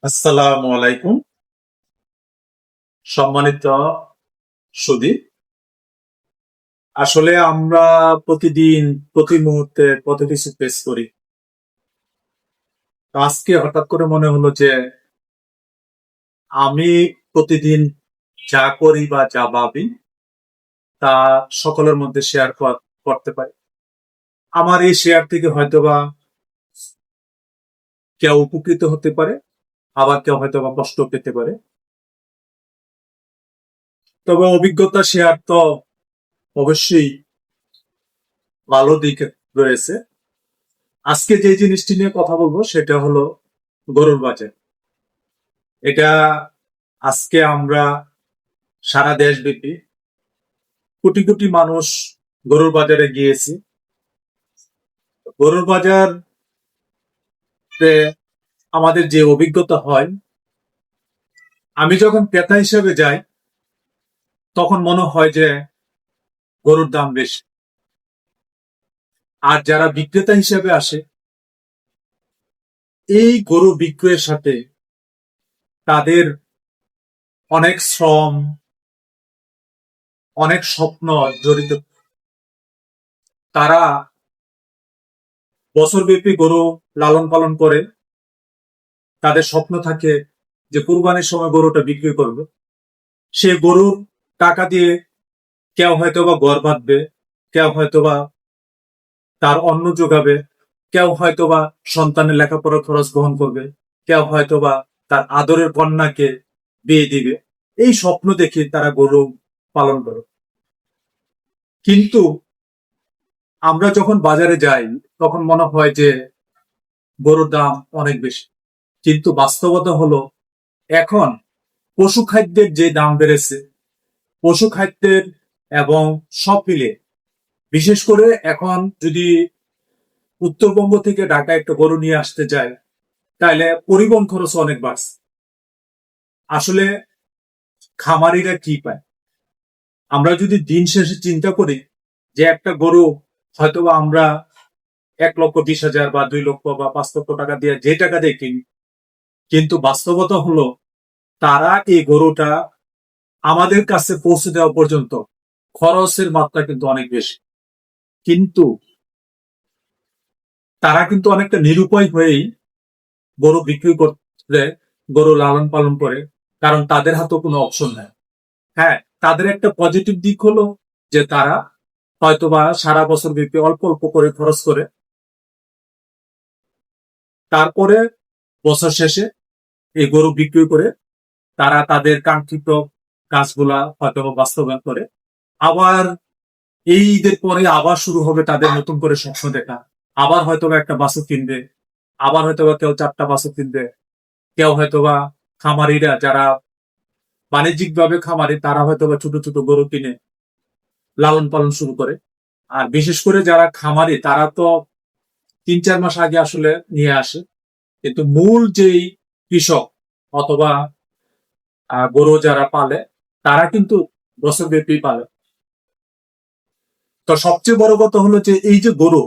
আসসালামু আলাইকুম। সম্মানিত সুধী, আসলে আমরা প্রতিদিন প্রতি মুহূর্তে কত কিছু ফেস করি। তো আজকে হঠাৎ করে মনে হলো যে আমি প্রতিদিন যা করি বা যা ভাবি তা সকলের মধ্যে শেয়ার করতে পারি। আমার এই শেয়ার থেকে হয়তোবা কেউ উপকৃত হতে পারে, আবার কেউ হয়তোবা কষ্ট পেতে পারে। তবে অভিজ্ঞতা শেয়ার তো অবশ্যই ভালো দিক রয়েছে। আজকে যে জিনিসটি নিয়ে কথা বলবো সেটা হলো গরুর বাজার। এটা আজকে আমরা সারা দেশব্যাপী কোটি কোটি মানুষ গরুর বাজারে গিয়েছি। গরুর বাজার আমাদের যে অভিজ্ঞতা হয়, আমি যখন ক্রেতা হিসেবে যাই তখন মনে হয় যে গরুর দাম বেশি, আর যারা বিক্রেতা হিসেবে আসে এই গরু বিক্রয়ের সাথে তাদের অনেক শ্রম, অনেক স্বপ্ন জড়িত। তারা বছরব্যাপী গরু লালন পালন করে, তাদের স্বপ্ন থাকে যে কুরবানির সময় গরুটা বিক্রি করবে। সে গরুর টাকা দিয়ে কেউ হয়তোবা ঘর বাঁধবে, কেউ হয়তোবা তার অন্ন যোগাবে, কেউ হয়তোবা সন্তানের লেখাপড়ার খরচ বহন করবে, কেউ হয়তোবা তার আদরের কন্যাকে বিয়ে দিবে। এই স্বপ্ন দেখে তারা গরু পালন করে। কিন্তু আমরা যখন বাজারে যাই তখন মনে হয় যে গরুর দাম অনেক বেশি। কিন্তু বাস্তবতা হলো এখন পশু খাদ্যের যে দাম বেড়েছে, পশু খাদ্যের এবং সব মিলে, বিশেষ করে এখন যদি উত্তরবঙ্গ থেকে ঢাকা একটা গরু নিয়ে আসতে যায় তাহলে পরিবহন খরচ অনেক বাড়ছে। আসলে খামারিরা কি পায়? আমরা যদি দিন শেষে চিন্তা করি যে একটা গরু হয়তোবা আমরা 1,20,000 বা 2 লক্ষ বা 5 লক্ষ টাকা দিয়ে যে টাকা দিয়ে কিনি, কিন্তু বাস্তবতা হলো তারা এই গরুটা আমাদের কাছে পৌঁছে দেওয়া পর্যন্ত খরচের মাত্রা কিন্তু অনেক বেশি। কিন্তু তারা কিন্তু অনেকটা নিরুপায় হয়েই গরু বিক্রি করতে, গরু লালন পালন করে, কারণ তাদের হাতেও কোনো অপশন নেই। হ্যাঁ, তাদের একটা পজিটিভ দিক হলো যে তারা হয়তোবা সারা বছর ব্যাপী অল্প অল্প করে খরচ করে, তারপরে বছর শেষে এই গরু বিক্রি করে তারা তাদের কাঙ্ক্ষিত কাজগুলা হয়তো বাস্তবায়ন করে। আবার এই ঈদের পরে আবার শুরু হবে তাদের নতুন করে স্বপ্ন দেখা। আবার হয়তোবা একটা বাছুর কিনবে, আবার হয়তোবা কেউ 4টা বাছুর কিনবে, কেউ হয়তোবা খামারিরা যারা বাণিজ্যিক ভাবে খামারি তারা হয়তোবা ছোট ছোট গরু কিনে লালন পালন শুরু করে। আর বিশেষ করে যারা খামারি তারা তো 3-4 মাস আগে আসলে নিয়ে আসে। কিন্তু মূল যেই কৃষক অথবা গরু যারা পালে তারা কিন্তু বছরব্যাপী পালে। তো সবচেয়ে বড় কথা হলো যে এই যে গরু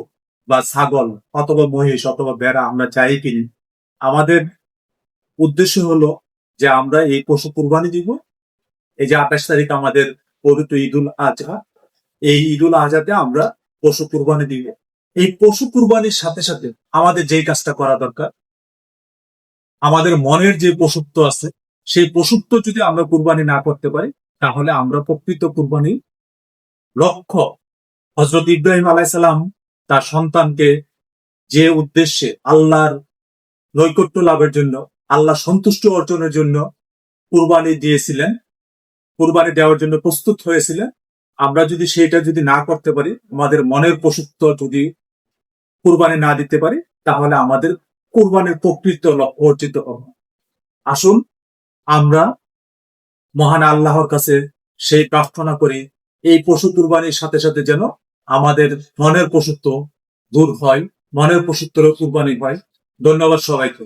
বা ছাগল অথবা মহিষ অথবা ভেড়া আমরা যাই কিনি, আমাদের উদ্দেশ্য হলো যে আমরা এই পশু কুরবানি দিব। এই যে 28 তারিখ আমাদের পবিত্র ঈদুল আজহা, এই ঈদুল আজহাতে আমরা পশু কুরবানি দিব। এই পশু কুরবানির সাথে সাথে আমাদের যেই কাজটা করা দরকার, আমাদের মনের যে পশুত্ব আছে সেই পশুত্ব যদি আমরা কুরবানি না করতে পারি তাহলে আমরা প্রকৃত কুরবানি লক্ষ্য, হযরত ইব্রাহিম আলাইহিস সালাম তার সন্তানকে যে উদ্দেশ্যে আল্লাহর নৈকট্য লাভের জন্য, আল্লাহ সন্তুষ্ট অর্জনের জন্য কুরবানি দিয়েছিলেন, কুরবানি দেওয়ার জন্য প্রস্তুত হয়েছিলেন, আমরা যদি সেটা যদি না করতে পারি, আমাদের মনের পশুত্ব যদি কুরবানি না দিতে পারি তাহলে আমাদের কুরবানির প্রকৃত লক্ষ্য অর্জিত হবে। আসুন আমরা মহান আল্লাহর কাছে সেই প্রার্থনা করি এই পশু কুরবানির সাথে সাথে যেন আমাদের মনের পশুত্ব দূর হয়, মনের পশুত্বের কুরবানি হয়। ধন্যবাদ সবাইকে।